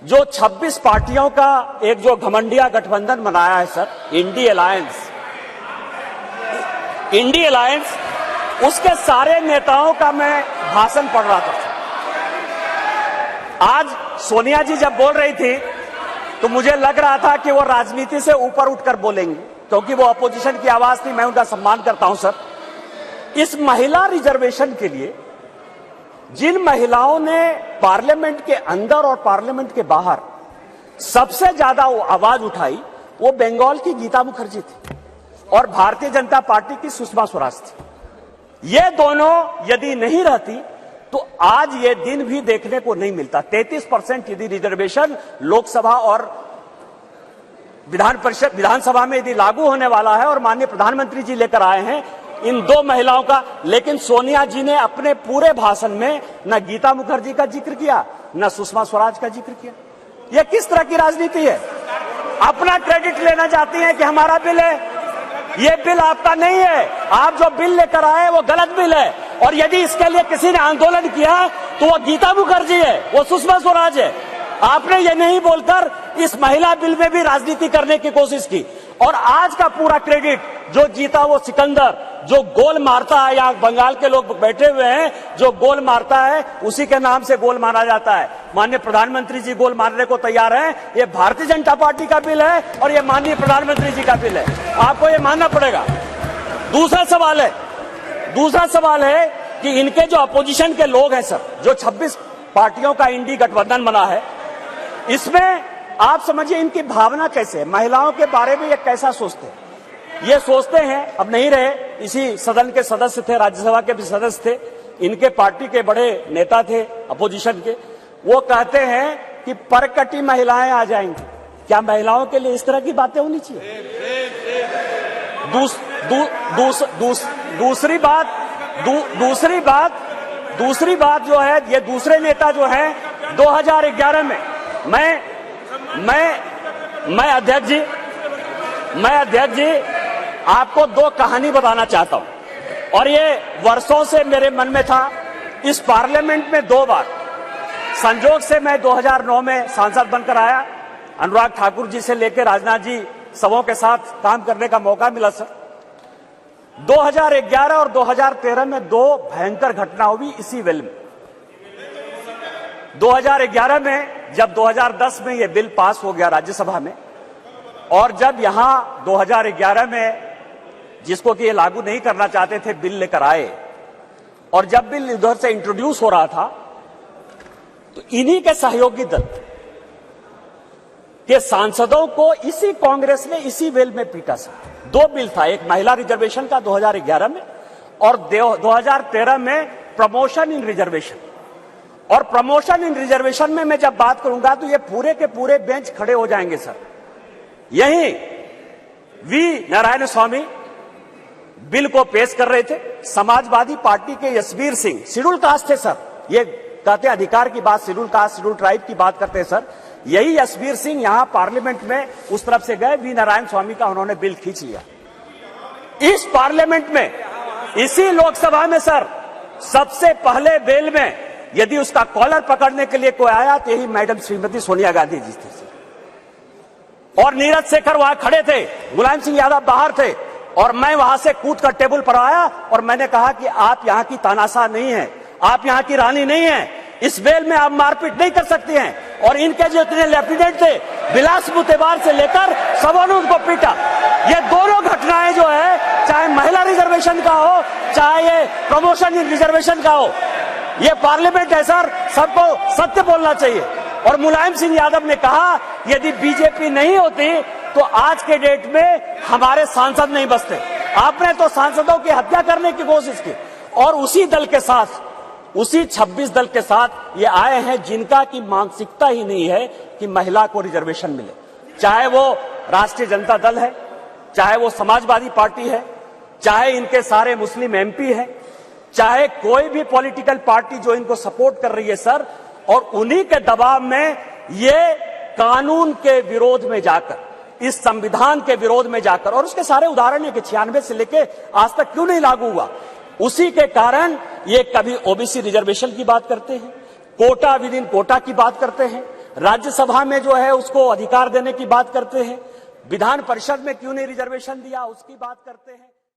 जो 26 पार्टियों का एक जो घमंडिया गठबंधन बनाया है सर, इंडी अलायंस, उसके सारे नेताओं का मैं भाषण पढ़ रहा था। आज सोनिया जी जब बोल रही थी तो मुझे लग रहा था कि वो राजनीति से ऊपर उठकर बोलेंगी, क्योंकि वो अपोजिशन की आवाज थी। मैं उनका सम्मान करता हूं सर। इस महिला रिजर्वेशन के लिए जिन महिलाओं ने पार्लियामेंट के अंदर और पार्लियामेंट के बाहर सबसे ज्यादा आवाज उठाई, वो बंगाल की गीता मुखर्जी थी और भारतीय जनता पार्टी की सुषमा स्वराज थी। ये दोनों यदि नहीं रहती तो आज ये दिन भी देखने को नहीं मिलता। 33% यदि रिजर्वेशन लोकसभा और विधानसभा में यदि लागू होने वाला है और माननीय प्रधानमंत्री जी लेकर आए हैं इन दो महिलाओं का, लेकिन सोनिया जी ने अपने पूरे भाषण में न गीता मुखर्जी का जिक्र किया न सुषमा स्वराज का जिक्र किया। यह किस तरह की राजनीति है? अपना क्रेडिट लेना चाहती हैं कि हमारा बिल है। ये बिल आपका नहीं है। आप जो बिल लेकर आए वो गलत बिल है, और यदि इसके लिए किसी ने आंदोलन किया तो वो गीता मुखर्जी है, वो सुषमा स्वराज है। आपने ये नहीं बोलकर इस महिला बिल में भी राजनीति करने की कोशिश की, और आज का पूरा क्रेडिट जो जीता वो सिकंदर, जो गोल मारता है, यहाँ बंगाल के लोग बैठे हुए हैं, जो गोल मारता है उसी के नाम से गोल मारा जाता है। माननीय प्रधानमंत्री जी गोल मारने को तैयार हैं। ये भारतीय जनता पार्टी का बिल है और ये माननीय प्रधानमंत्री जी का बिल है, आपको ये मानना पड़ेगा। दूसरा सवाल है कि इनके जो अपोजिशन के लोग हैं सर, जो 26 पार्टियों का इंडी गठबंधन बना है, इसमें आप समझिए इनकी भावना कैसे है, महिलाओं के बारे में ये कैसा सोचते हैं। ये सोचते हैं, अब नहीं रहे, इसी सदन के सदस्य थे, राज्यसभा के भी सदस्य थे, इनके पार्टी के बड़े नेता थे अपोजिशन के, वो कहते हैं कि परकटी महिलाएं आ जाएंगी। क्या महिलाओं के लिए इस तरह की बातें होनी चाहिए? दूसरी बात जो है, ये दूसरे नेता जो है 2011 में मैं अध्यक्ष जी आपको दो कहानी बताना चाहता हूं, और ये वर्षों से मेरे मन में था। इस पार्लियामेंट में 2 बार संजोग से मैं 2009 में सांसद बनकर आया, अनुराग ठाकुर जी से लेकर राजनाथ जी सबों के साथ काम करने का मौका मिला सर। 2011 और 2013 में 2 भयंकर घटना हुई इसी बिल में। 2011 में जब 2010 में यह बिल पास हो गया राज्यसभा में, और जब यहां 2011 में जिसको कि ये लागू नहीं करना चाहते थे बिल लेकर आए, और जब बिल उधर से इंट्रोड्यूस हो रहा था तो इन्हीं के सहयोगी दल के सांसदों को इसी कांग्रेस ने इसी बिल में पीटा सर। 2 बिल था, एक महिला रिजर्वेशन का 2011 में और 2013 में प्रमोशन इन रिजर्वेशन। और प्रमोशन इन रिजर्वेशन में मैं जब बात करूंगा तो ये पूरे के पूरे बेंच खड़े हो जाएंगे सर। यही वी नारायण स्वामी बिल को पेश कर रहे थे, समाजवादी पार्टी के यशवीर सिंह, शेड्यूल कास्ट थे सर, ये कहते अधिकार की बात, शेड्यूल कास्ट शेड्यूल ट्राइब की बात करते हैं सर। यही यशवीर सिंह यहां पार्लियामेंट में उस तरफ से गए, वी नारायण स्वामी का उन्होंने बिल खींच लिया। इस पार्लियामेंट में, इसी लोकसभा में सर, सबसे पहले बिल में यदि उसका कॉलर पकड़ने के लिए कोई आया तो यही मैडम श्रीमती सोनिया गांधी जी थे, और नीरज शेखर वहां खड़े थे, मुलायम सिंह यादव बाहर थे, और मैं वहां से कूद कर टेबल पर आया और मैंने कहा कि आप यहां की तानाशाह नहीं है, आप यहां की रानी नहीं है, इस बेल में आप मारपीट नहीं कर सकती हैं। और इनके जो इतने लेफ्टिनेंट थे, बिलास मुतेबार से लेकर सबों ने उनको पीटा। ये दोनों घटनाएं जो है, चाहे महिला रिजर्वेशन का हो, चाहे ये प्रमोशन इन रिजर्वेशन का हो, ये पार्लियामेंट है सर, सबको सत्य बोलना चाहिए। और मुलायम सिंह यादव ने कहा यदि बीजेपी नहीं होती तो आज के डेट में हमारे सांसद नहीं बचते। आपने तो सांसदों की हत्या करने की कोशिश की, और उसी दल के साथ, उसी 26 दल के साथ ये आए हैं जिनका की मानसिकता ही नहीं है कि महिला को रिजर्वेशन मिले। चाहे वो राष्ट्रीय जनता दल है, चाहे वो समाजवादी पार्टी है, चाहे इनके सारे मुस्लिम एमपी है, चाहे कोई भी पॉलिटिकल पार्टी जो इनको सपोर्ट कर रही है सर, और उन्हीं के दबाव में ये कानून के विरोध में जाकर, इस संविधान के विरोध में जाकर, और उसके सारे उदाहरण है कि 96 से लेके आज तक क्यों नहीं लागू हुआ, उसी के कारण ये कभी ओबीसी रिजर्वेशन की बात करते हैं, कोटा विद इन कोटा की बात करते हैं, राज्यसभा में जो है उसको अधिकार देने की बात करते हैं, विधान परिषद में क्यों नहीं रिजर्वेशन दिया उसकी बात करते हैं।